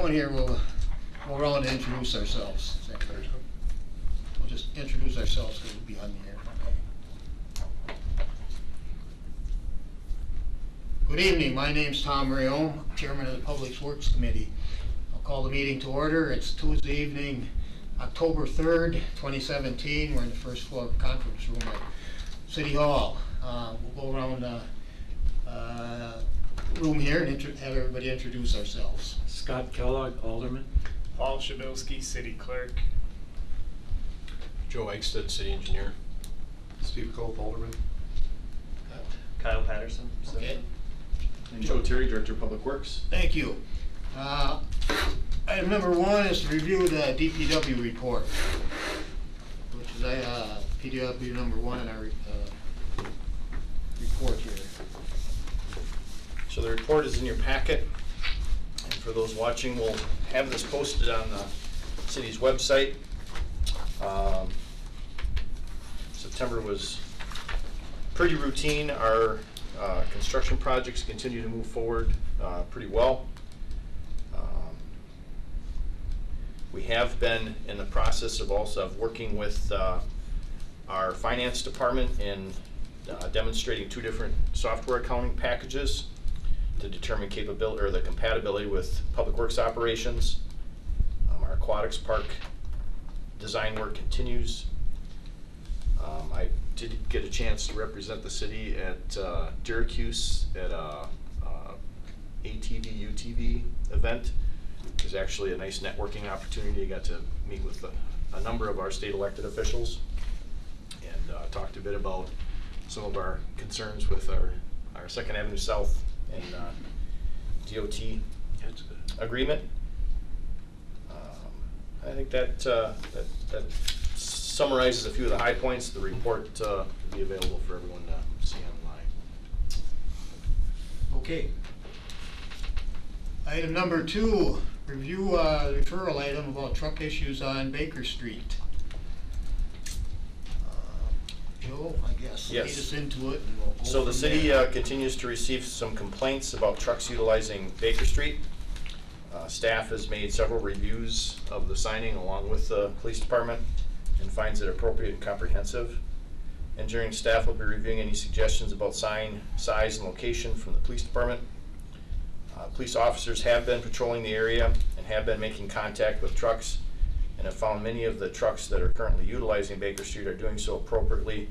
doing here, we'll go around and introduce ourselves. Is that correct? We'll just introduce ourselves because we'll be on the air. Good evening. My name's Tom Rayom, Chairman of the Public Works Committee. I'll call the meeting to order. It's Tuesday evening, October 3rd, 2017. We're in the first floor conference room at City Hall. We'll go around the room here and have everybody introduce ourselves. Scott Kellogg, Alderman. Paul Shabilsky, City Clerk. Joe Eichstead, City Engineer. Steve Cope, Alderman. Kyle Patterson, Okay. And Joe Terry, Director of Public Works. Thank you. Item number 1 is to review the DPW report, which is PDW number 1 in our report here. So the report is in your packet, and for those watching, we'll have this posted on the city's website. September was pretty routine. Our construction projects continue to move forward pretty well. We have been in the process of working with our finance department in demonstrating 2 different software accounting packages to determine capability or the compatibility with public works operations. Our aquatics park design work continues. I did get a chance to represent the city at Syracuse at a ATV UTV event. It was actually a nice networking opportunity. I got to meet with a number of our state elected officials and talked a bit about some of our concerns with our 2nd Avenue South and DOT agreement. I think that summarizes a few of the high points. The report will be available for everyone to see online. Okay. Item number 2, review referral item about truck issues on Baker Street. Joe, I guess, Yes. lead us into it. And we'll go So the from city there. continues to receive some complaints about trucks utilizing Baker Street. Staff has made several reviews of the signing along with the police department and finds it appropriate and comprehensive. Engineering staff will be reviewing any suggestions about sign size and location from the police department. Police officers have been patrolling the area and have been making contact with trucks and have found many of the trucks that are currently utilizing Baker Street are doing so appropriately,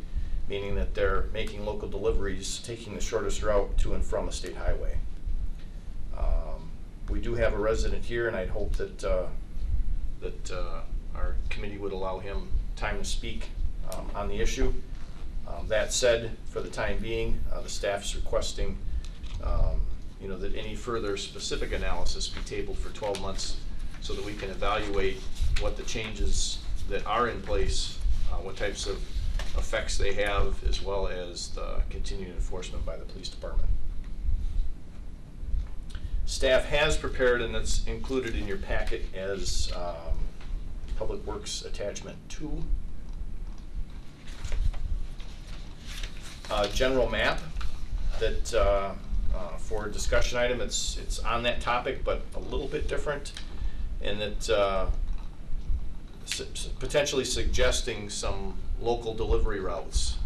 meaning that they're making local deliveries, taking the shortest route to and from a state highway. We do have a resident here, and I'd hope that our committee would allow him time to speak on the issue. That said, for the time being, the staff is requesting that any further specific analysis be tabled for 12 months so that we can evaluate what the changes that are in place, what types of effects they have, as well as the continued enforcement by the police department. Staff has prepared, and that's included in your packet as Public Works Attachment 2. General map that for a discussion item, it's on that topic, but a little bit different, and that potentially suggesting some local delivery routes.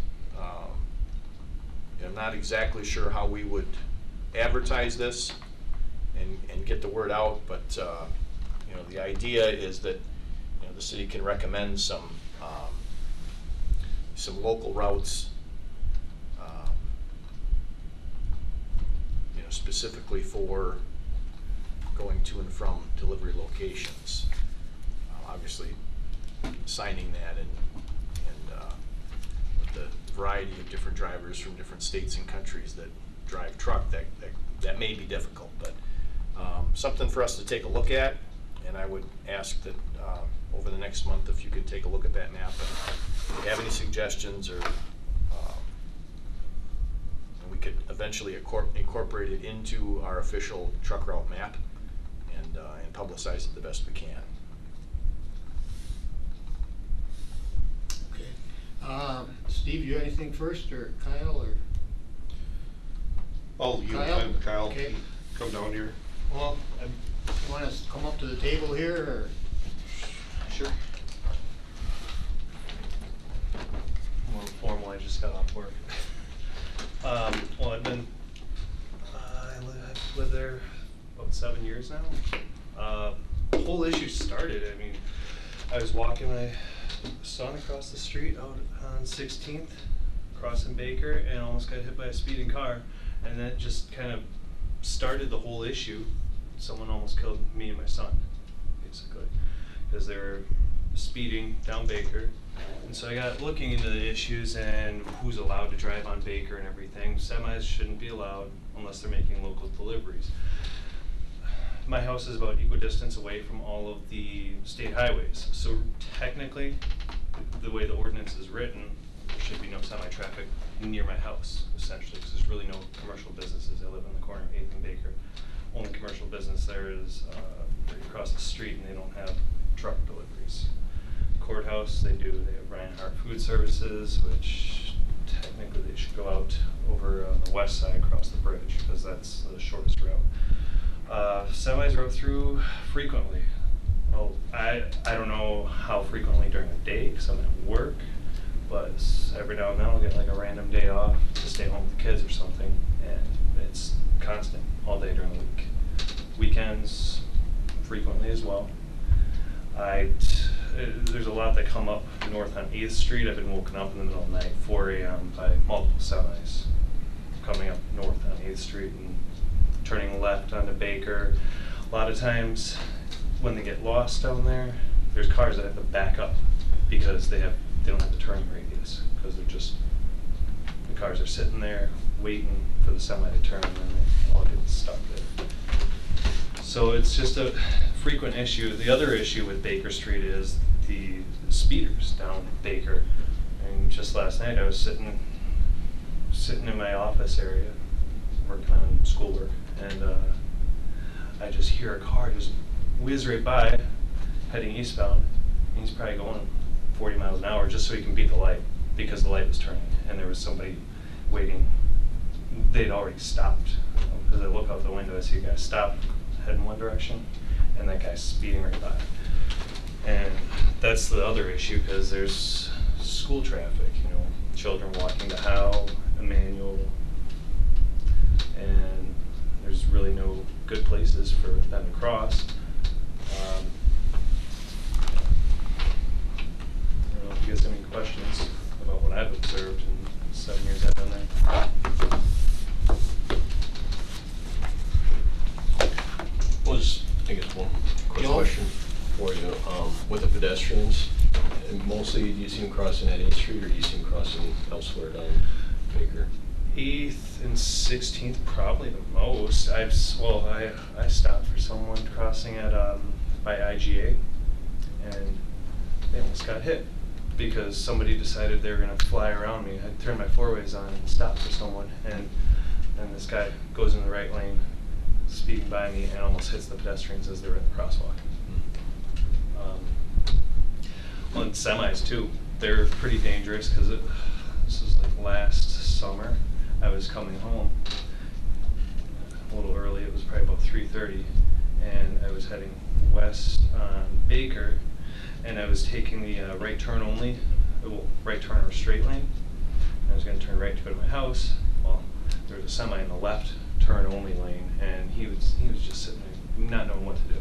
I'm not exactly sure how we would advertise this and get the word out, but the idea is that the city can recommend some local routes, specifically for going to and from delivery locations. Obviously, signing that and with the variety of different drivers from different states and countries that drive truck, that may be difficult, but something for us to take a look at. And I would ask that over the next month, if you could take a look at that map and if you have any suggestions, or we could eventually incorporate it into our official truck route map and publicize it the best we can. Okay. Steve, you have anything first, or Kyle, or? I'll yield Kyle? time to Kyle. Okay. Come down here. Well, You want us to come up to the table here, or? Sure. More formal, I just got off work. Well, I've lived there about 7 years now. The whole issue started, I mean, I was walking my son across the street out on 16th, crossing Baker, and almost got hit by a speeding car. And that just kind of started the whole issue. Someone almost killed me and my son, basically, because they were speeding down Baker. And so I got looking into the issues and who's allowed to drive on Baker and everything. Semis shouldn't be allowed unless they're making local deliveries. My house is about equidistance away from all of the state highways. So technically, the way the ordinance is written, there should be no semi-traffic near my house, essentially, because there's really no commercial businesses. I live on the corner of 8th and Baker. Only commercial business there is right across the street, and they don't have truck deliveries. Courthouse, they do. They have Reinhardt Food Services, which technically they should go out over on the west side across the bridge, because that's the shortest route. Semis roll through frequently. Well, I don't know how frequently during the day, because I'm at work, but every now and then I'll get like a random day off to stay home with the kids or something, and it's constant all day during the week. Weekends, frequently as well. There's a lot that come up north on 8th Street. I've been woken up in the middle of the night, 4 a.m. by multiple semis coming up north on 8th Street and turning left onto Baker. A lot of times when they get lost down there, there's cars that have to back up because they don't have the turning radius, because the cars are sitting there waiting for the semi to turn, and then they all get stuck there. So it's just a frequent issue. The other issue with Baker Street is the speeders down Baker. And just last night I was sitting in my office area working on schoolwork, and I just hear a car just whiz right by heading eastbound, and he's probably going 40 miles an hour just so he can beat the light, because the light was turning and there was somebody waiting. They'd already stopped, because I look out the window, I see a guy stop, head in one direction, and that guy's speeding right by. And that's the other issue, because there's school traffic, children walking to Howe, Emmanuel, and there's really no good places for them to cross. I don't know if you guys have any questions about what I've observed in the 7 years I've been there. Well, just, I guess, one quick Joe? question for you. With the pedestrians, and mostly do you see them crossing at 8th Street, or do you see them crossing elsewhere down Baker? 8th and 16th, probably the most. I stopped for someone crossing at by IGA, and they almost got hit because somebody decided they were going to fly around me. I turned my four-ways on and stopped for someone, and this guy goes in the right lane, speeding by me, and almost hits the pedestrians as they were in the crosswalk. Well, and semis too. They're pretty dangerous, because this was like last summer. I was coming home a little early. It was probably about 3:30, and I was heading west on Baker, and I was taking the right turn only, right turn or straight lane. And I was going to turn right to go to my house. Well, there was a semi in the left turn only lane, and he was just sitting there not knowing what to do.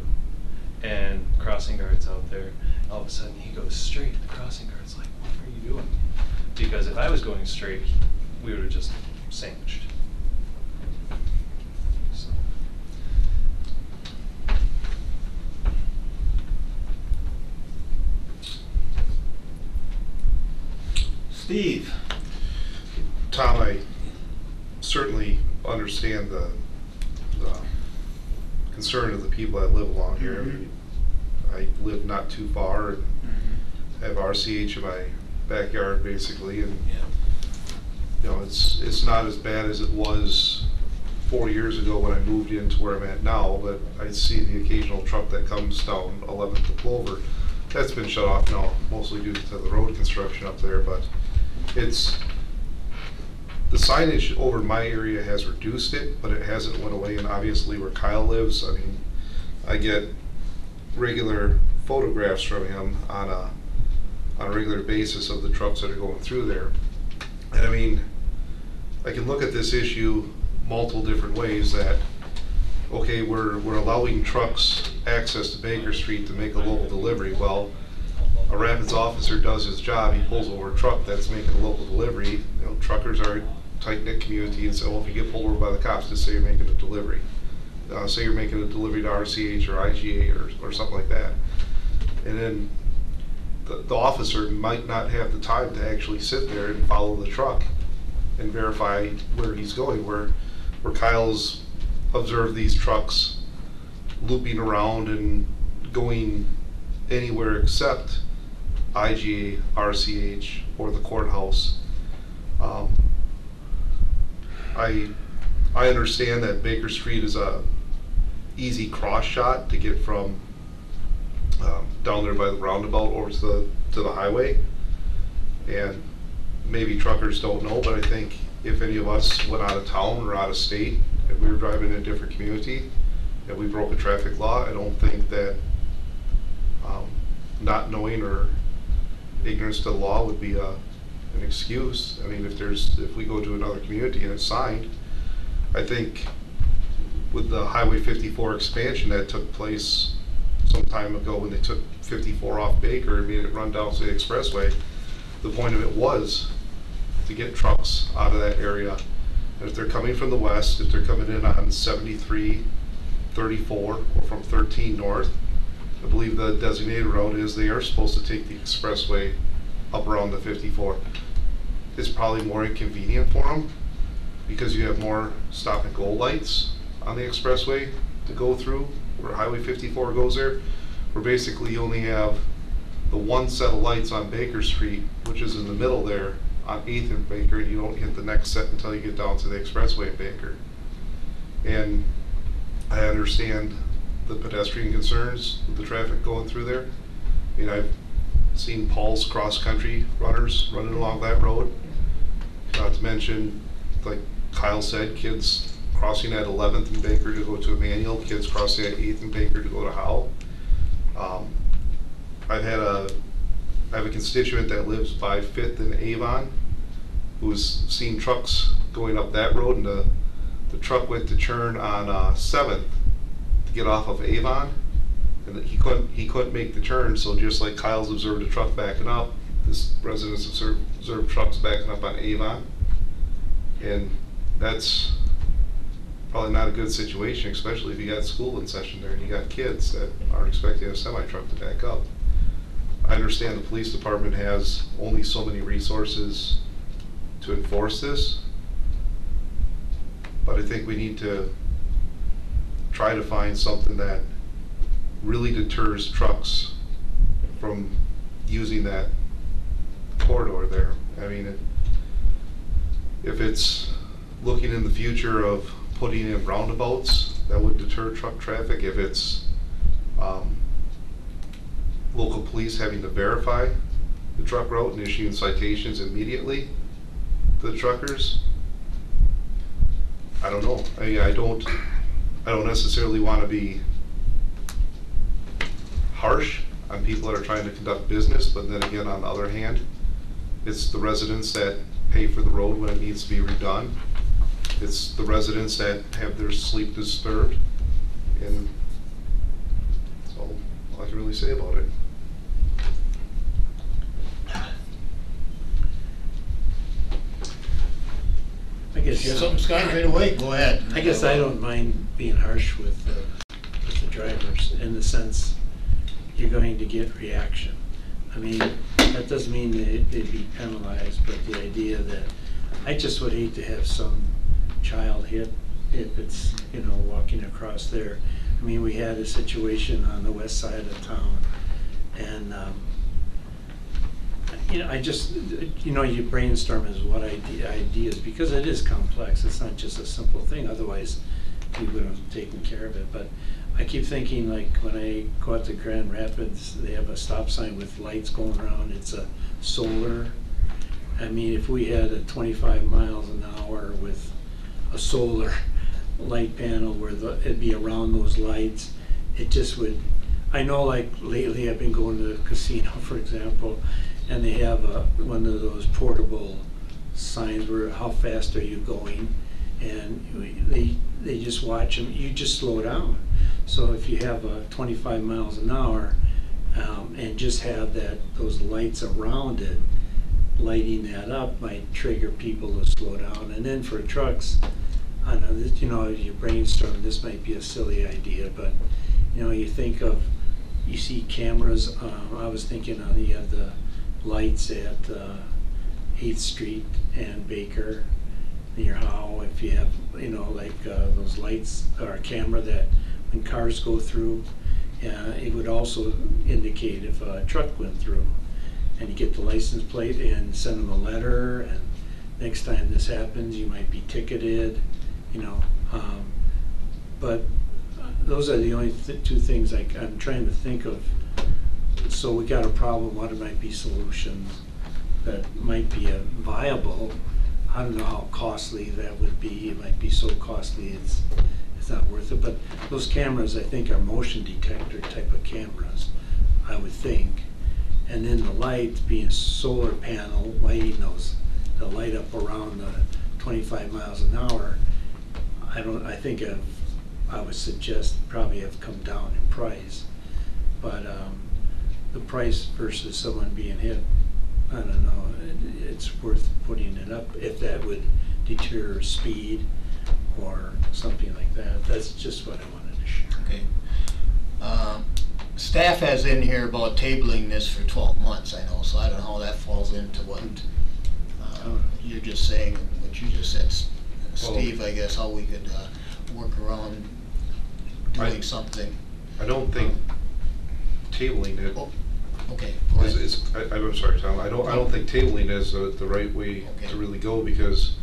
And crossing guard's out there. All of a sudden he goes straight. The crossing guard's like, "What are you doing?" Because if I was going straight, we would have just sandwiched. So. Steve? Tom, I certainly understand the concern of the people that live along here. Mhm. I live not too far and have RCH in my backyard basically, and it's not as bad as it was 4 years ago when I moved into where I'm at now, but I see the occasional truck that comes down 11th to Clover. That's been shut off now, mostly due to the road construction up there, but the signage over my area has reduced it, but it hasn't went away, and obviously where Kyle lives, I mean, I get regular photographs from him on a regular basis of the trucks that are going through there. And I mean, I can look at this issue multiple different ways that, okay, we're allowing trucks access to Baker Street to make a local delivery. Well, a Rapids officer does his job, he pulls over a truck that's making a local delivery. You know, truckers are a tight-knit community, and so well, if you get pulled over by the cops, just say you're making a delivery. Say you're making a delivery to RCH or IGA or something like that. And then the officer might not have the time to actually sit there and follow the truck and verify where he's going, where Kyle's observed these trucks looping around and going anywhere except IGA, RCH, or the courthouse. I understand that Baker Street is a easy cross shot to get from down there by the roundabout over to the highway, and maybe truckers don't know, but I think if any of us went out of town or out of state, if we were driving in a different community, and we broke a traffic law, I don't think that not knowing or ignorance to the law would be an excuse. I mean, if we go to another community and it's signed, I think with the Highway 54 expansion that took place some time ago when they took 54 off Baker and made it run down to the expressway, the point of it was to get trucks out of that area. And if they're coming from the west, if they're coming in on 73, 34, or from 13 north, I believe the designated route is they are supposed to take the expressway up around the 54. It's probably more inconvenient for them because you have more stop and go lights on the expressway to go through where Highway 54 goes there, where basically you only have the one set of lights on Baker Street, which is in the middle there on 8th and Baker, and you don't hit the next set until you get down to the expressway at Baker. And I understand the pedestrian concerns with the traffic going through there. I mean, I've seen Paul's cross-country runners running along that road. Not to mention, like Kyle said, kids crossing at 11th and Baker to go to Emmanuel, kids crossing at 8th and Baker to go to Howell. I have a constituent that lives by 5th and Avon who's seen trucks going up that road, and the truck went to turn on 7th to get off of Avon, and he couldn't make the turn. So just like Kyle's observed a truck backing up, this residents observed trucks backing up on Avon, and that's probably not a good situation, especially if you got school in session there and you got kids that aren't expecting a semi-truck to back up. I understand the police department has only so many resources to enforce this, but I think we need to try to find something that really deters trucks from using that corridor there. I mean, if it's looking in the future of putting in roundabouts that would deter truck traffic, if it's local police having to verify the truck route and issuing citations immediately to the truckers, I don't know. I mean, I don't necessarily want to be harsh on people that are trying to conduct business, but then again, on the other hand, it's the residents that pay for the road when it needs to be redone. It's the residents that have their sleep disturbed, and that's all I can really say about it. I guess If you have something, Scott, right away, go ahead. I guess I don't mind being harsh with the drivers in the sense you're going to get reaction. I mean, that doesn't mean they'd be penalized, but the idea that I just would hate to have some child hit if it's, you know, walking across there. I mean, we had a situation on the west side of town, and you know, I just, you know, you brainstorm as what ideas, because it is complex. It's not just a simple thing. Otherwise, we would have taken care of it. But I keep thinking, like, when I go out to Grand Rapids, they have a stop sign with lights going around. It's a solar. I mean, if we had a 25 miles an hour with a solar light panel where it'd be around those lights, it just would, I know like lately I've been going to the casino, for example, and they have one of those portable signs where how fast are you going, and they just watch them, you just slow down. So if you have 25 miles an hour and just have those lights around it, lighting that up might trigger people to slow down. And then for trucks, I know that, you know, you brainstorm, this might be a silly idea, but you know, you think of, you see cameras, I was thinking you have the lights at 8th Street and Baker near Howe, if you have, you know, like those lights or a camera that when cars go through, it would also indicate if a truck went through. And you get the license plate and send them a letter, and next time this happens, you might be ticketed, you know. But those are the only two things I'm trying to think of. So we got a problem, what might be solutions that might be viable. I don't know how costly that would be. It might be so costly it's not worth it. But those cameras, I think, are motion detector type of cameras, I would think. And then the lights being solar panel lighting the light up around 25 miles an hour. I think I would suggest probably have come down in price, but the price versus someone being hit, I don't know. It's worth putting it up if that would deter speed or something like that. That's just what I wanted to share. Okay. Staff has in here about tabling this for 12 months, I know, so I don't know how that falls into what you're just saying, what you just said, Steve, I guess, how we could work around doing something. I don't think tabling it Oh, okay, go ahead. I'm sorry, Tom, I don't think tabling is the right way Okay. to really go, because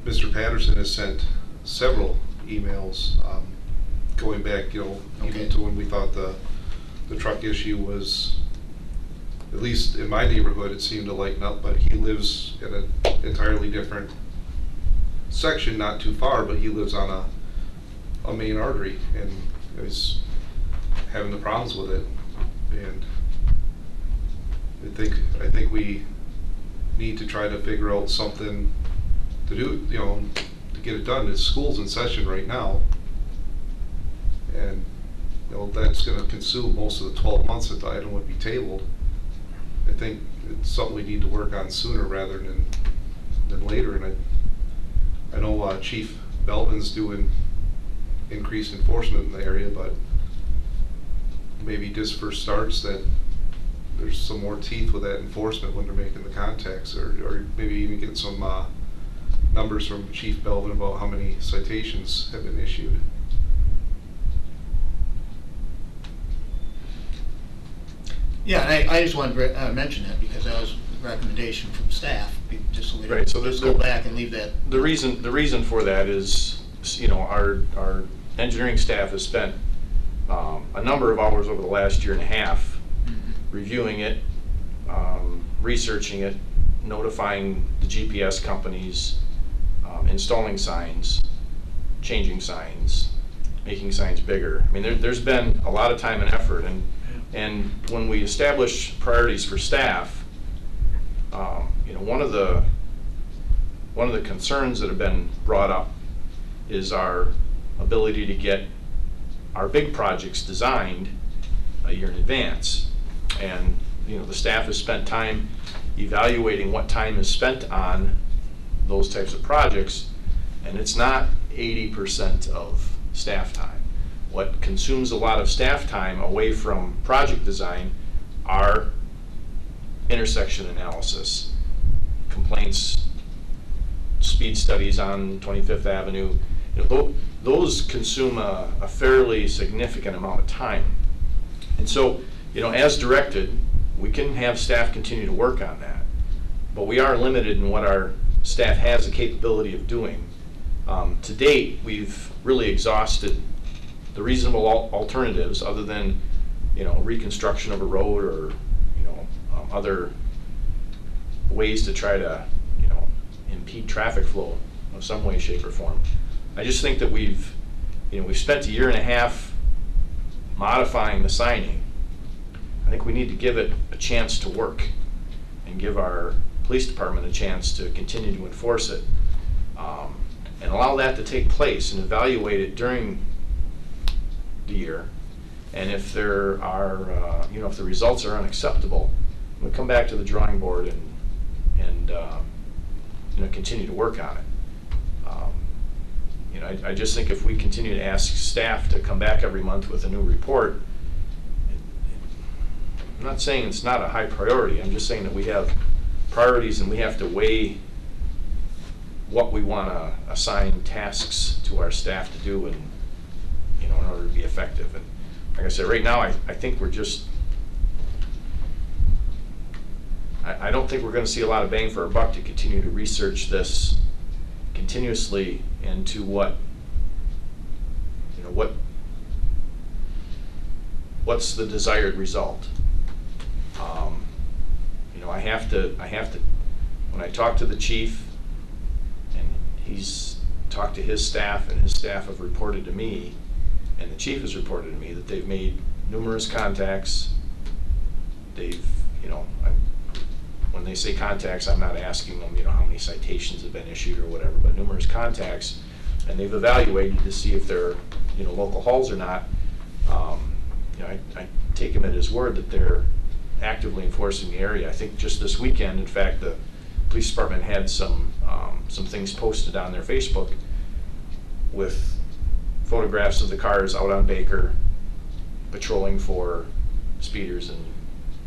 Mr. Patterson has sent several emails going back, you know, Okay. even to when we thought the truck issue was, at least in my neighborhood, it seemed to lighten up, but he lives in an entirely different section, not too far, but he lives on a main artery, and is having the problems with it. And I think we need to try to figure out something to do, you know, to get it done. It's school's in session right now, and you know, that's going to consume most of the 12 months that the item would be tabled. I think it's something we need to work on sooner rather than later. And I know Chief Belvin's doing increased enforcement in the area, but maybe just for starts that there's some more teeth with that enforcement when they're making the contacts, or maybe even get some numbers from Chief Belvin about how many citations have been issued. Yeah, I just wanted to mention that because that was a recommendation from staff, just so we don't Right, so just there's go back and leave that. The reason for that is, you know, our engineering staff has spent a number of hours over the last year and a half reviewing it, researching it, notifying the GPS companies, installing signs, changing signs, making signs bigger. I mean, there's been a lot of time and effort, and when we establish priorities for staff, you know, one of the concerns that have been brought up is our ability to get our big projects designed a year in advance. And you know, the staff has spent time evaluating what time is spent on those types of projects, and it's not 80% of staff time. What consumes a lot of staff time away from project design are intersection analysis, complaints, speed studies on 25th Avenue. You know, those consume a fairly significant amount of time. And so, you know, as directed, we can have staff continue to work on that, but we are limited in what our staff has the capability of doing. To date, we've really exhausted the reasonable alternatives other than, you know, reconstruction of a road or, you know, other ways to try to, you know, impede traffic flow of some way, shape, or form. I just think that we've spent a year and a half modifying the signing, I think we need to give it a chance to work and give our police department a chance to continue to enforce it. And allow that to take place and evaluate it during the year. And if there are, if the results are unacceptable, we'll come back to the drawing board and continue to work on it. I just think if we continue to ask staff to come back every month with a new report, I'm not saying it's not a high priority. I'm just saying that we have priorities and we have to weigh what we want to assign tasks to our staff to do, and in order to be effective. And like I said, right now I think we're just, I don't think we're going to see a lot of bang for our buck to continue to research this continuously into what's the desired result. I have to, when I talk to the chief, and he's talked to his staff, and his staff have reported to me, and the chief has reported to me that they've made numerous contacts. They've, when they say contacts, I'm not asking them, how many citations have been issued or whatever, but numerous contacts, and they've evaluated to see if they're, local halls or not. I take him at his word that they're actively enforcing the area. I think just this weekend, in fact, the police department had some things posted on their Facebook with photographs of the cars out on Baker patrolling for speeders and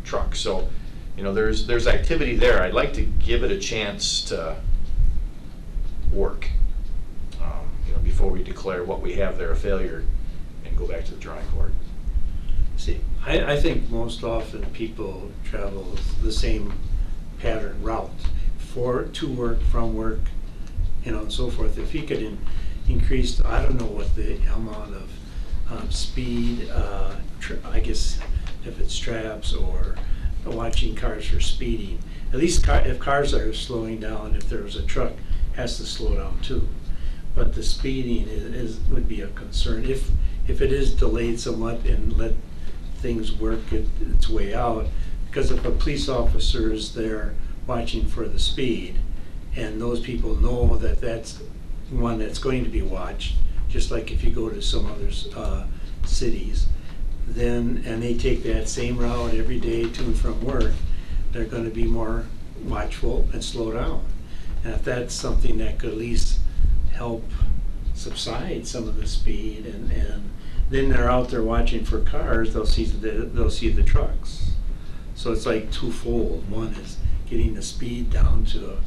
trucks. So, there's activity there. I'd like to give it a chance to work, before we declare what we have there a failure and go back to the drawing board. See, I think most often people travel the same pattern route to work, from work, and so forth. If you could increase, I don't know what the amount of speed, I guess if it's traps or watching cars for speeding, at least if cars are slowing down, if there was a truck, has to slow down too. But the speeding would be a concern if it is delayed somewhat, and let things work its way out. Because if a police officer is there watching for the speed, and those people know that that's one that's going to be watched, just like if you go to some other cities, then, and they take that same route every day to and from work, they're going to be more watchful and slow down. And if that's something that could at least help subside some of the speed, and then they're out there watching for cars, they'll see the trucks. So it's like twofold. One is getting the speed down to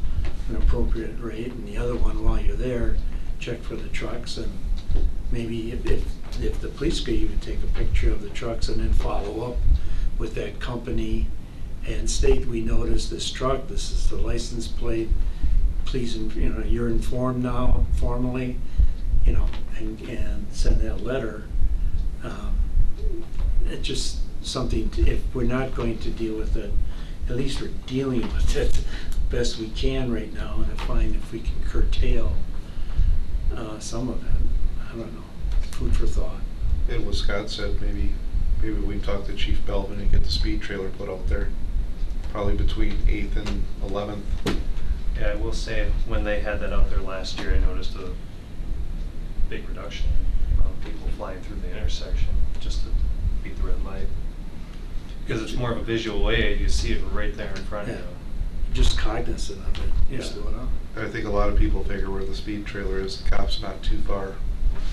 an appropriate rate, and the other one, while you're there, check for the trucks. And maybe if the police could even take a picture of the trucks and then follow up with that company and state, we noticed this truck, this is the license plate, please, you're informed now formally, and send that letter. It's just something if we're not going to deal with it, at least we're dealing with it best we can right now, and to find if we can curtail some of it. I don't know. Food for thought. And what Scott said, maybe we can talk to Chief Belvin and get the speed trailer put out there, probably between 8th and 11th. Yeah, I will say, when they had that out there last year, I noticed a big reduction in the amount of people flying through the intersection just to beat the red light. Because it's more of a visual aid, you see it right there in front of you. Just cognizant of it. Yeah. Slow down. I think a lot of people figure where the speed trailer is, the cop's not too far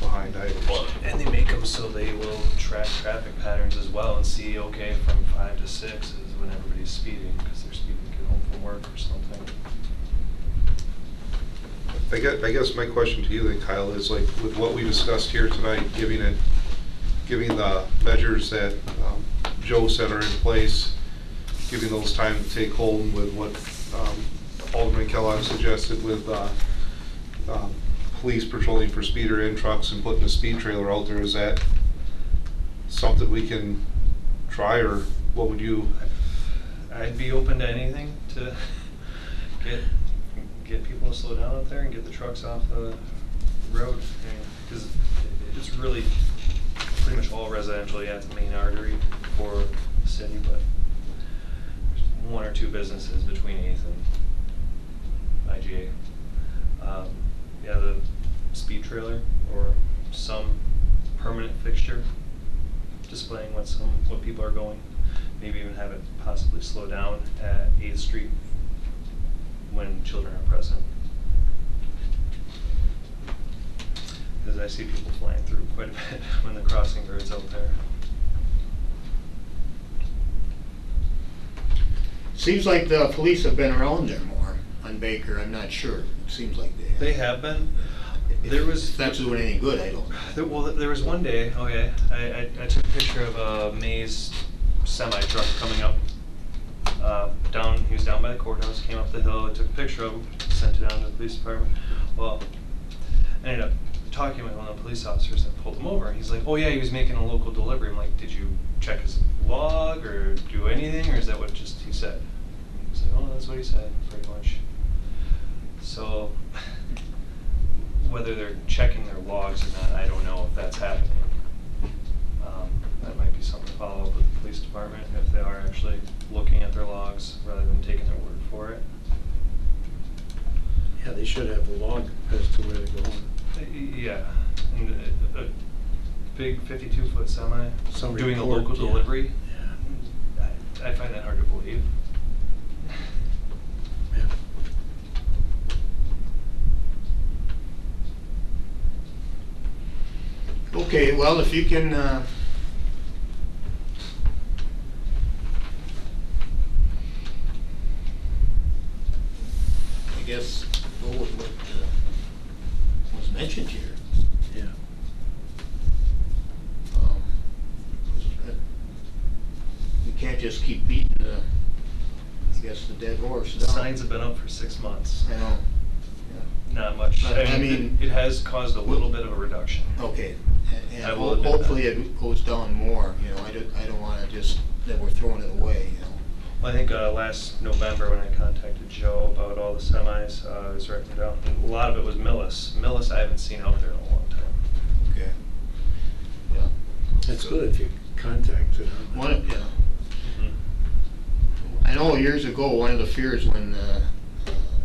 behind either. And they make them so they will track traffic patterns as well and see, okay, from 5 to 6 is when everybody's speeding, because they're speeding to get home from work or something. I guess my question to you then, Kyle, is like with what we discussed here tonight, giving the measures that Joe said are in place, giving those time to take hold with what Alderman Kellogg suggested with police patrolling for speeder in trucks and putting a speed trailer out there, is that something we can try, or what would you? I'd be open to anything to get people to slow down out there and get the trucks off the road, because it's really pretty much all residential, yeah, it's the main artery for the city, but there's one or two businesses between 8th and IGA. Yeah, the speed trailer or some permanent fixture displaying what people are going. Maybe even have it possibly slow down at 8th Street when children are present. Because I see people flying through quite a bit when the crossing guard's out there. Seems like the police have been around there more on Baker, I'm not sure. It seems like they have. They have been. If that's doing any good, I don't know. Well, there was one day, I took a picture of a Maze semi truck coming up down. He was down by the courthouse, came up the hill. I took a picture of him, sent it down to the police department. Well, I ended up talking with one of the police officers that pulled him over. He's like, "Oh yeah, he was making a local delivery." I'm like, "Did you check his log or do anything, or is that what just he said?" He's like, "Oh, that's what he said, pretty much." So, whether they're checking their logs or not, I don't know if that's happening. That might be something to follow up with the police department if they are actually looking at their logs rather than taking their word for it. Yeah, they should have a log as to where they're going. Yeah, and a big 52-foot semi Some doing a report, local yeah. delivery. Yeah. I find that hard to believe. Yeah. Okay, well, if you can, I guess, go with what was mentioned here. Yeah. 'Cause you can't just keep beating the, I guess, the dead horse The down. signs have been up for 6 months. I know, Not much. I mean- it has caused a little bit of a reduction. okay. And I will admit that. hopefully it goes down more, you know, I don't wanna just, that we're throwing it away, you know. Well, I think last November when I contacted Joe about all the semis, I was writing down, and a lot of it was Millis. Millis I haven't seen out there in a long time. Okay. Yeah. That's good if you contacted them. Yeah. I know years ago, one of the fears when the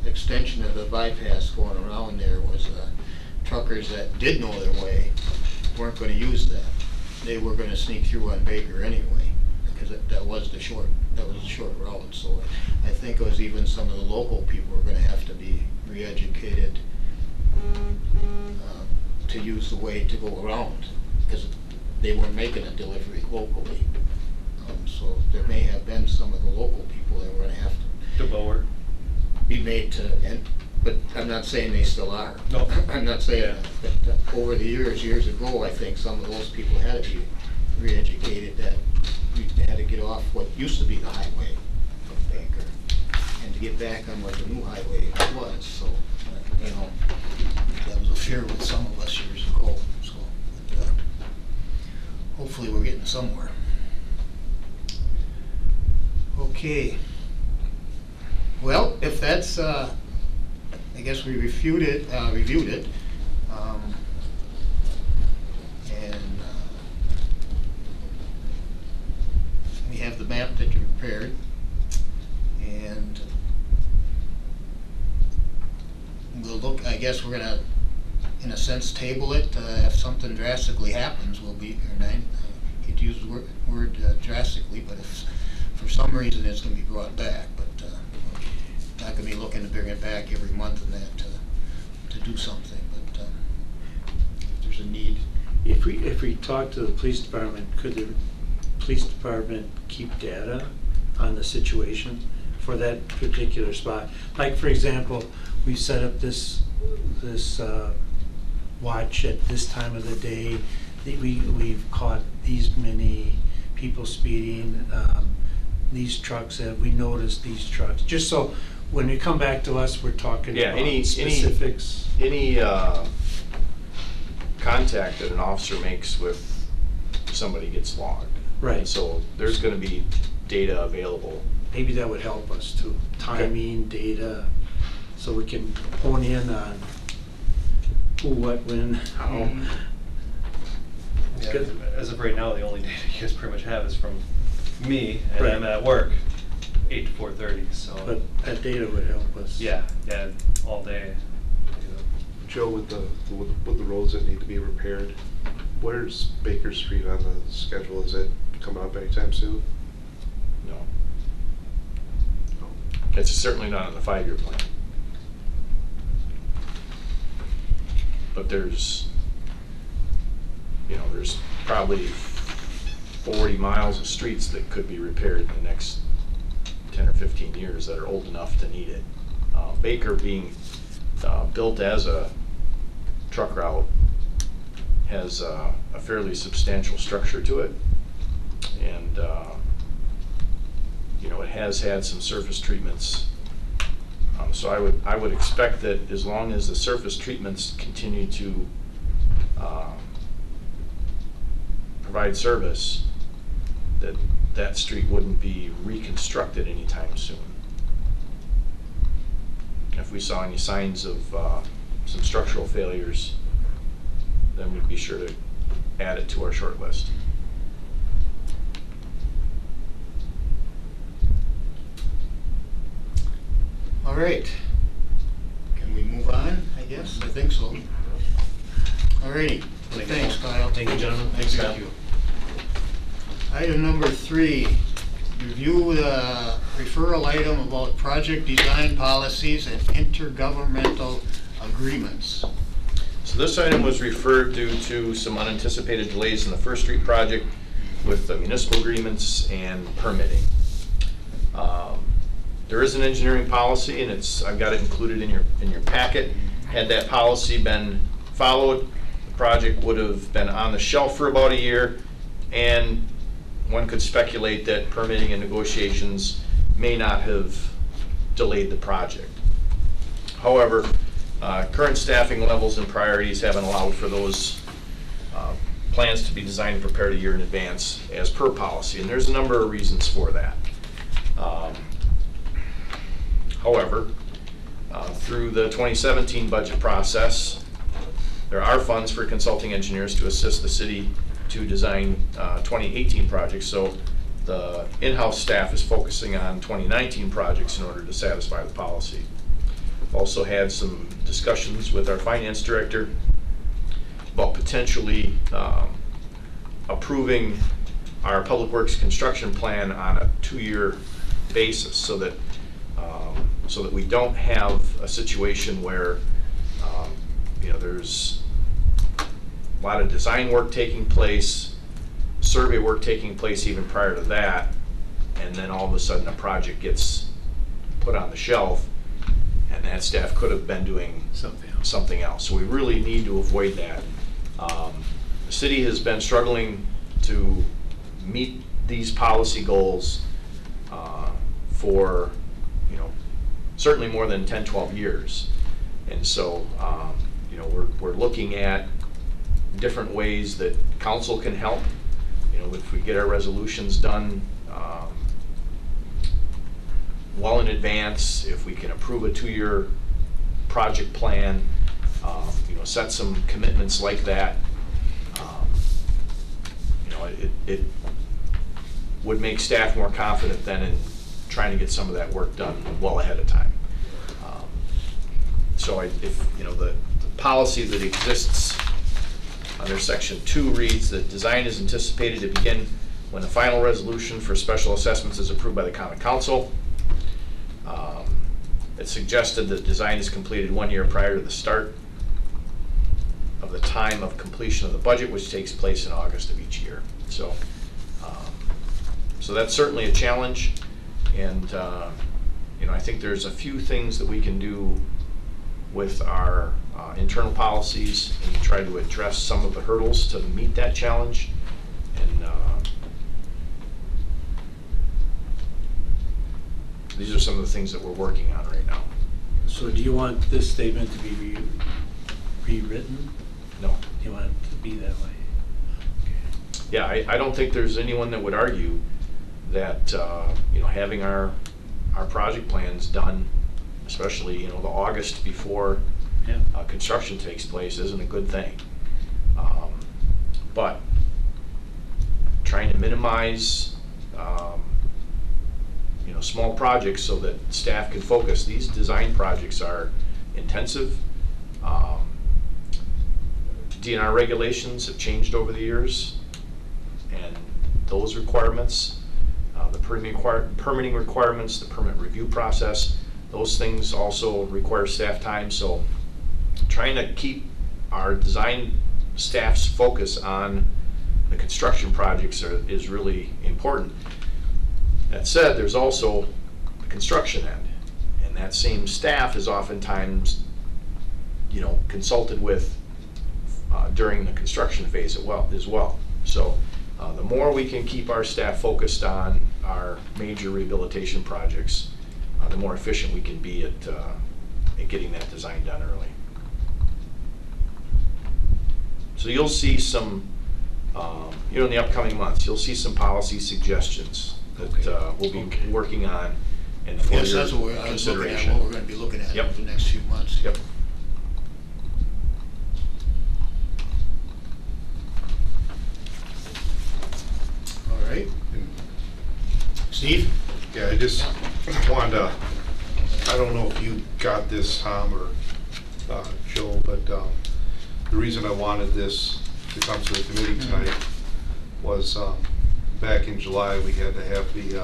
extension of the bypass going around there was truckers that did know their way weren't gonna use that. They were gonna sneak through on Baker anyway, because that was the short route. So I think it was even some of the local people were gonna have to be re-educated to use the way to go around, because they weren't making a delivery locally. So there may have been some of the local people that were gonna have to DeBoer. be made to, but I'm not saying they still are. No. I'm not saying Yeah. that, but over the years ago, I think some of those people had to be re-educated, that they had to get off what used to be the highway from Baker, and to get back on what the new highway was, so, you know, that was a fear with some of us years ago, so, but, hopefully we're getting somewhere. Okay. Well, if that's, I guess we reviewed it, and we have the map that you prepared, and we'll look, I guess we're gonna, in a sense, table it. If something drastically happens, we'll be, or I hate to use the word drastically, but if for some reason it's gonna be brought back, but not gonna be looking to bring it back every month and that to do something, but if there's a need. If we talk to the police department, could the police department keep data on the situation for that particular spot? Like, for example, we set up this watch at this time of the day. We've caught these many people speeding. These trucks, we noticed these trucks. Just so when you come back to us, we're talking Yeah, about specifics. Any contact that an officer makes with somebody gets logged. Right. So there's gonna be data available. Maybe that would help us too. Timing, data, so we can hone in on who, what, when, how. It's Yeah, good. as of right now, the only data you guys pretty much have is from me, and Right. I'm at work, 8 to 4:30, so. But that data would help us. Yeah, all day. Joe, with the roads that need to be repaired, where's Baker Street on the schedule? Is it coming up anytime soon? No. No. It's certainly not on the 5-year plan. But there's probably 40 miles of streets that could be repaired in the next 10 or 15 years that are old enough to need it. Baker being built as a truck route has a fairly substantial structure to it. And, it has had some surface treatments. So I would expect that as long as the surface treatments continue to provide service, that street wouldn't be reconstructed anytime soon. If we saw any signs of some structural failures, then we'd be sure to add it to our short list. All right. Can we move on, I guess? I think so. All righty. Thanks, Kyle. Thank you, gentlemen. Thanks, Kyle. Item number 3, review the referral item about project design policies and intergovernmental agreements. So this item was referred due to some unanticipated delays in the First Street project with the municipal agreements and permitting. There is an engineering policy, and I've got it included in your packet. Had that policy been followed, the project would have been on the shelf for about a year, and one could speculate that permitting and negotiations may not have delayed the project. However, current staffing levels and priorities haven't allowed for those plans to be designed and prepared a year in advance as per policy, and there's a number of reasons for that. However, through the 2017 budget process, there are funds for consulting engineers to assist the city to design 2018 projects, so the in-house staff is focusing on 2019 projects in order to satisfy the policy. Also had some discussions with our finance director about potentially approving our Public Works construction plan on a 2-year basis so that we don't have a situation where there's a lot of design work taking place, survey work taking place even prior to that, and then all of a sudden a project gets put on the shelf and that staff could have been doing something else. So we really need to avoid that. The city has been struggling to meet these policy goals for certainly more than 10, 12 years. And so we're looking at different ways that council can help. If we get our resolutions done well in advance, if we can approve a 2-year project plan, set some commitments like that, it would make staff more confident then in trying to get some of that work done well ahead of time. So the policy that exists under section 2 reads that design is anticipated to begin when the final resolution for special assessments is approved by the common council. It's suggested that design is completed 1 year prior to the start of the time of completion of the budget, which takes place in August of each year. So that's certainly a challenge, and I think there's a few things that we can do with our internal policies and try to address some of the hurdles to meet that challenge. And these are some of the things that we're working on right now. So do you want this statement to be rewritten? No. You want it to be that way? Okay. Yeah, I don't think there's anyone that would argue that having our project plans done, especially the August before construction takes place, isn't a good thing. But trying to minimize, small projects so that staff can focus. These design projects are intensive. DNR regulations have changed over the years, and those requirements, the permitting requirements, the permit review process, those things also require staff time. So trying to keep our design staff's focus on the construction projects is really important. That said, there's also the construction end, and that same staff is oftentimes, consulted with during the construction phase as well. So the more we can keep our staff focused on our major rehabilitation projects, the more efficient we can be at getting that design done early. So you'll see some, in the upcoming months, you'll see some policy suggestions that we'll be working on and for Yes, your that's what I was looking at, consideration. what we're gonna be looking at Yep. over the next few months. Yep. All right. Steve? Yeah, I just wanted to, I don't know if you got this, Tom or Joe, but the reason I wanted this to come to the committee tonight was back in July, we had to have the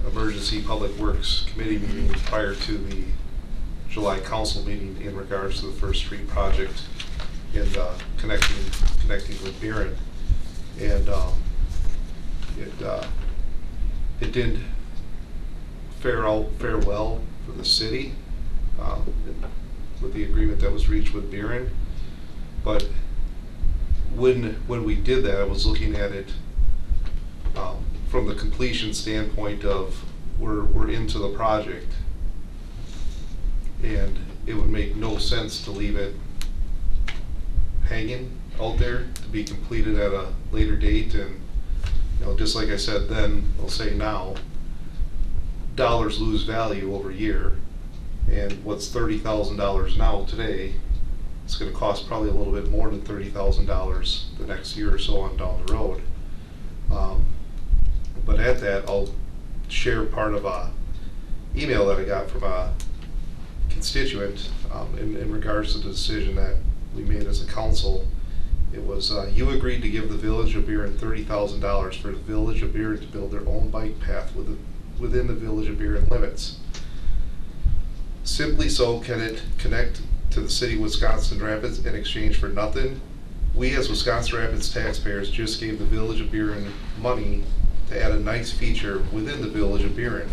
Emergency Public Works Committee meeting prior to the July council meeting in regards to the First Street project and connecting with Buren. And it didn't fare well for the city with the agreement that was reached with Buren. But when we did that, I was looking at it from the completion standpoint of we're into the project, and it would make no sense to leave it hanging out there to be completed at a later date. And just like I said then, I'll say now, dollars lose value over year, and what's $30,000 now today, it's going to cost probably a little bit more than $30,000 the next year or so on down the road. But at that, I'll share part of a email that I got from a constituent in regards to the decision that we made as a council. It was, you agreed to give the Village of Buren $30,000 for the Village of Buren to build their own bike path within the Village of Buren limits. Simply so can it connect to the city of Wisconsin Rapids in exchange for nothing. We as Wisconsin Rapids taxpayers just gave the Village of Buren money to add a nice feature within the Village of Buren.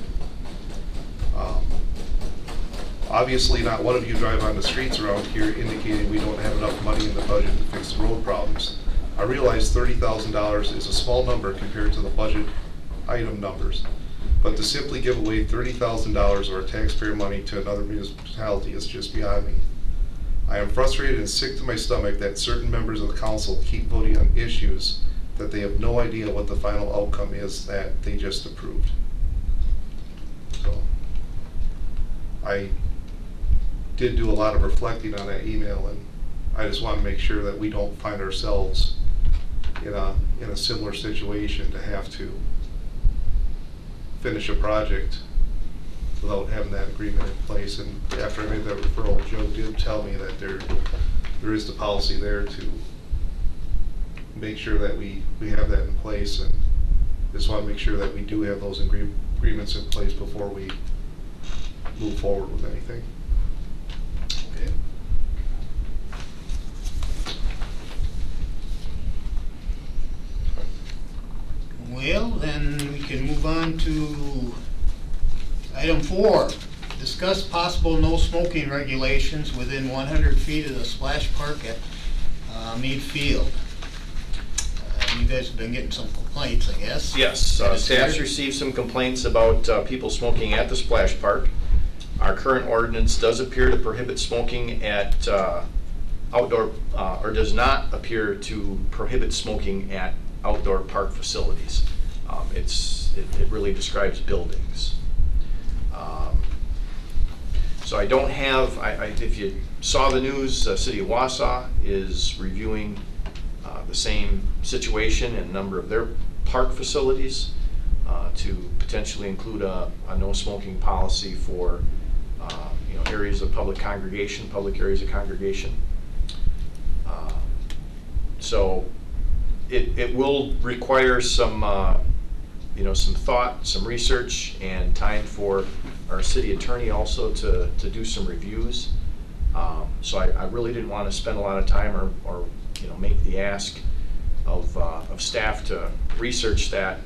Obviously, not one of you drive on the streets around here indicating we don't have enough money in the budget to fix the road problems. I realize $30,000 is a small number compared to the budget item numbers, but to simply give away $30,000 of our taxpayer money to another municipality is just beyond me. I am frustrated and sick to my stomach that certain members of the council keep voting on issues that they have no idea what the final outcome is that they just approved. So, I did do a lot of reflecting on that email, and I just want to make sure that we don't find ourselves in a similar situation to have to finish a project without having that agreement in place. And after I made that referral, Joe did tell me that there is the policy there to make sure that we have that in place, and just want to make sure that we do have those agreements in place before we move forward with anything. Okay. Well, then we can move on to item 4. Discuss possible no smoking regulations within 100 feet of the splash park at Mead Field. You guys have been getting some complaints, I guess. Yes, That is staff's here. received some complaints about people smoking at the splash park. Our current ordinance does appear to prohibit smoking at outdoor, or does not appear to prohibit smoking at outdoor park facilities. It really describes buildings. So I don't have, if you saw the news, City of Wausau is reviewing the same situation in a number of their park facilities, to potentially include a no smoking policy for areas of public congregation, public areas of congregation. So it will require some some thought, some research, and time for our city attorney also to do some reviews. So I really didn't want to spend a lot of time or make the ask of staff to research that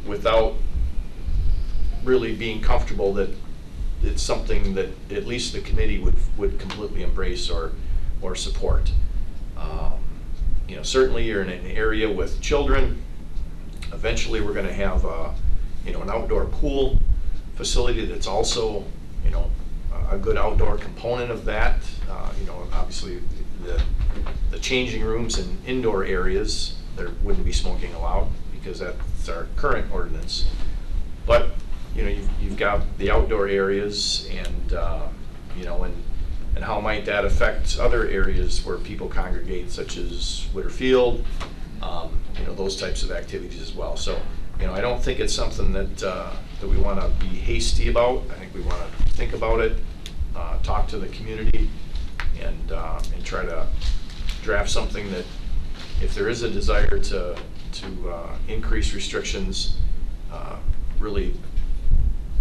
without really being comfortable that it's something that at least the committee would completely embrace or support. Certainly you're in an area with children. Eventually we're going to have an outdoor pool facility that's also a good outdoor component of that. Obviously the changing rooms and indoor areas, there wouldn't be smoking allowed because that's our current ordinance. But you've got the outdoor areas, and and how might that affect other areas where people congregate, such as Whitterfield, those types of activities as well. So I don't think it's something that we want to be hasty about. I think we want to think about it, talk to the community, and try to draft something that, if there is a desire to increase restrictions, really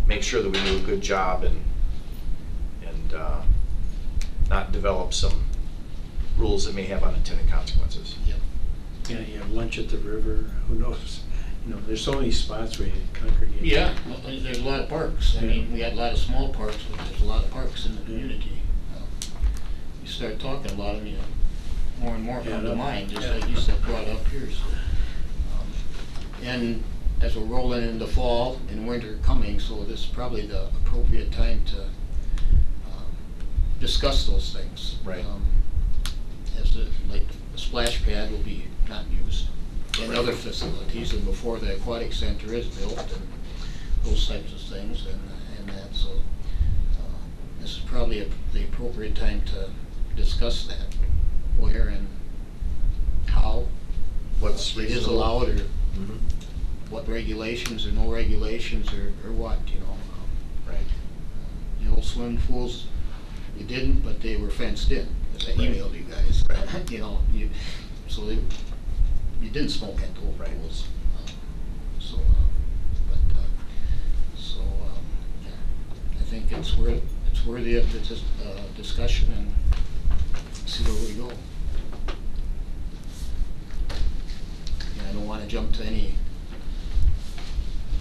make sure that we do a good job and not develop some rules that may have unintended consequences. Yep. Yeah, you have lunch at the river, who knows? There's so many spots where you congregate. Yeah, well, there's a lot of parks. I mean, we got a lot of small parks, but there's a lot of parks in the community. You start talking about them, more and more come to mind, just like you said, brought up here. So, and as we're rolling into fall and winter coming, so this is probably the appropriate time to discuss those things. Right. Like the splash pad will be not used in other facilities, and before the aquatic center is built, and those types of things, and that. So this is probably the appropriate time to discuss that, where and how, What's it is reasonable. allowed, or Mm-hmm. what regulations or no regulations, or what, Right. The old swimming pools, you didn't, but they were fenced in. I emailed you guys. So you didn't smoke at the old Right. pools. I think it's worthy of the discussion, and see where we go. And I don't want to jump to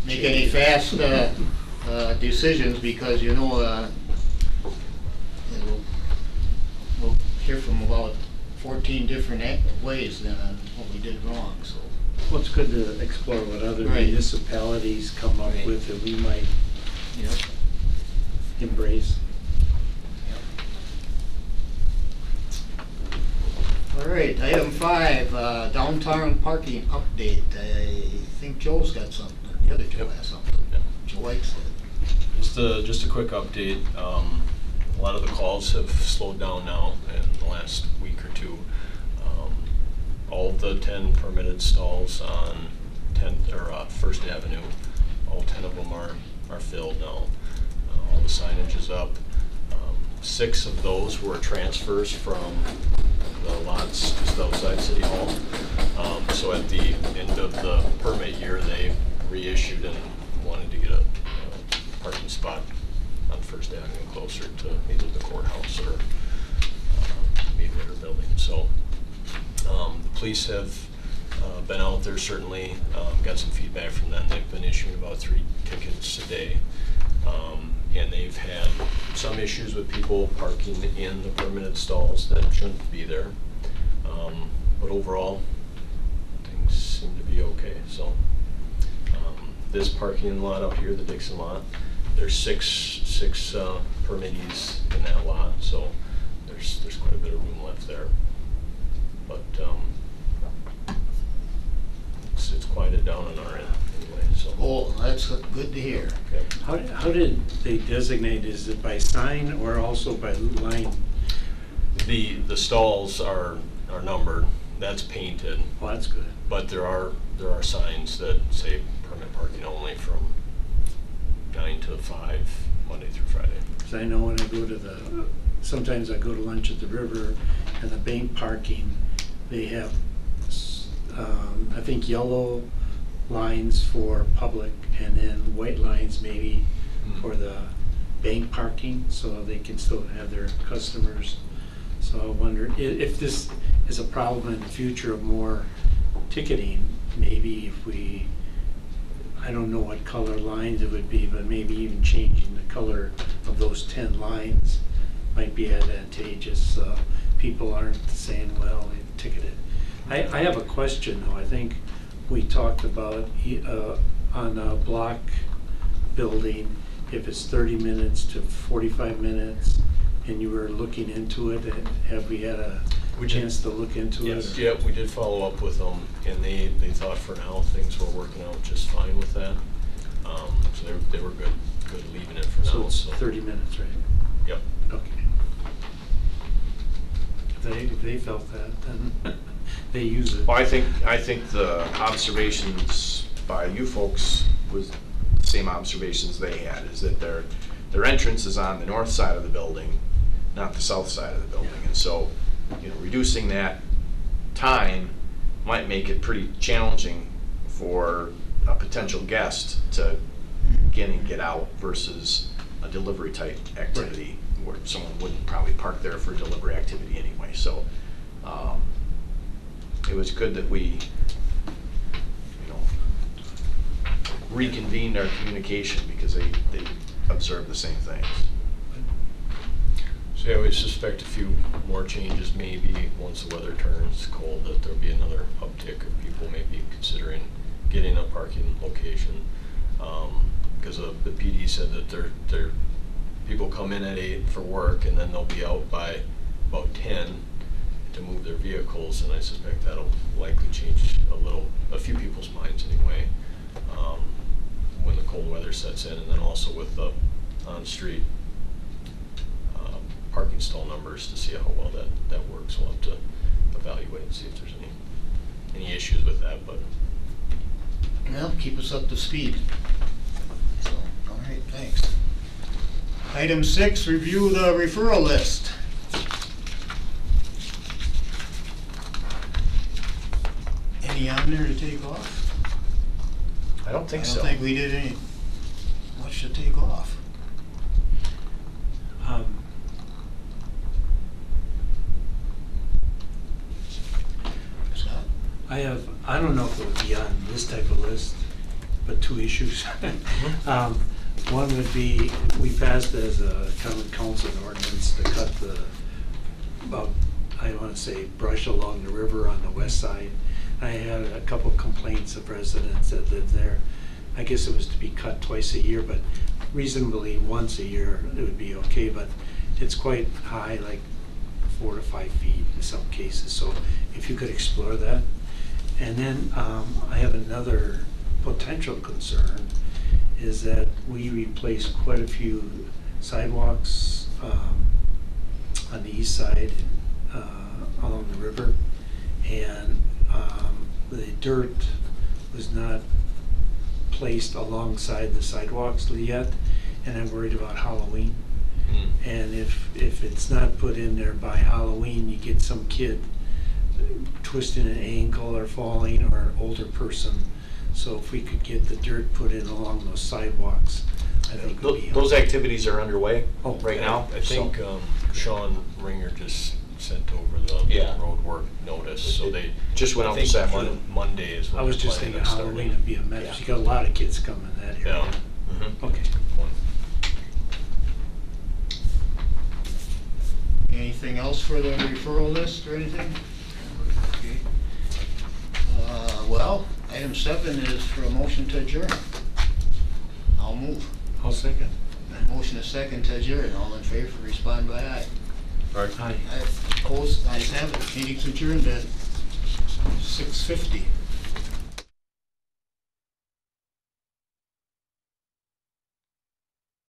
make any fast decisions, because we'll hear from about 14 different ways then on what we did wrong. So Well, it's good to explore what other Right. municipalities come up Right. with that we might Yep. embrace. All right, item 5, downtown parking update. I think Joe's got something. The other Joe has something. Yep. Joe likes it. Just a quick update. A lot of the calls have slowed down now in the last week or two. All of the 10 permitted stalls on 10th or First Avenue, all 10 of them are filled now. All the signage is up. 6 of those were transfers from the lots just outside City Hall. So at the end of the permit year, they reissued and wanted to get a parking spot on First Avenue closer to either the courthouse or maybe their building. So the police have been out there, certainly got some feedback from them. They've been issuing about 3 tickets a day. And they've had some issues with people parking in the permitted stalls that shouldn't be there. But overall, things seem to be okay. So this parking lot out here, the Dixon lot, there's six permittees in that lot, so there's quite a bit of room left there. But it's quieted down on our end anyway. So. Oh, that's good to hear. Okay. How did they designate? Is it by sign or also by line? The stalls are are numbered, that's painted. Well, that's good. But there are signs that say permit parking only from 9 to 5, Monday through Friday. Because I know when I go to sometimes I go to lunch at the river, and the bank parking, they have, I think, yellow lines for public, and then white lines maybe for the bank parking, so they can still have their customers. So I wonder if this is a problem in the future of more ticketing, maybe if we, I don't know what color lines it would be, but maybe even changing the color of those 10 lines might be advantageous. People aren't saying, well, they ticketed. I have a question though. I think we talked about on a block building, if it's 30 minutes to 45 minutes, and you were looking into it, and have we had a chance to look into it? Yeah, we did follow up with them, and they thought for now things were working out just fine with that. So they were good leaving it for So now. it's 30 minutes, right? Yep. Okay. If they felt that, then they use it. Well, I think the observations by you folks was the same observations they had, is that their entrance is on the north side of the building, not the south side of the building. Yeah. And so, reducing that time might make it pretty challenging for a potential guest to get in and get out versus a delivery type activity where someone wouldn't probably park there for delivery activity anyway. So it was good that we reconvened our communication, because they observed the same things. So yeah, we suspect a few more changes, maybe once the weather turns cold, that there'll be another uptick of people maybe considering getting a parking location. Because the PD said that they're people come in at 8 for work, and then they'll be out by about 10 to move their vehicles, and I suspect that'll likely change a few people's minds anyway, when the cold weather sets in, and then also with the on-street parking stall numbers to see how well that works. We'll have to evaluate and see if there's any issues with that, but Well, keep us up to speed. So, all right, thanks. Item 6, review the referral list. Any on there to take off? I don't think I so. don't think we did any much to take off. Scott? I don't know if it would be on this type of list, but 2 issues. One would be, we passed as a common council ordinance to cut I want to say, brush along the river on the west side. I had a couple complaints of residents that live there. I guess it was to be cut twice a year, but reasonably once a year it would be okay, but it's quite high, like 4 to 5 feet in some cases, so if you could explore that. And then I have another potential concern, is that we replaced quite a few sidewalks on the east side along the river, and the dirt was not placed alongside the sidewalks yet, and I'm worried about Halloween. And if it's not put in there by Halloween, you get some kid twisting an ankle or falling, or an older person. So if we could get the dirt put in along those sidewalks, I think would be Those activities are underway right now. I think Sean Ringer just sent over the road work notice, so they just went I out think this afternoon. Monday is when I was they're just planning thinking on Halloween starting. would be a mess. You got a lot of kids coming that area. Yeah. Okay. Anything else for the referral list or anything? Okay. Well, item 7 is for a motion to adjourn. I'll move. I'll second. Motion is second to adjourn. All in favor, respond by aye. Aye. Opposed, ayes have it. Meeting's adjourned at 6:50.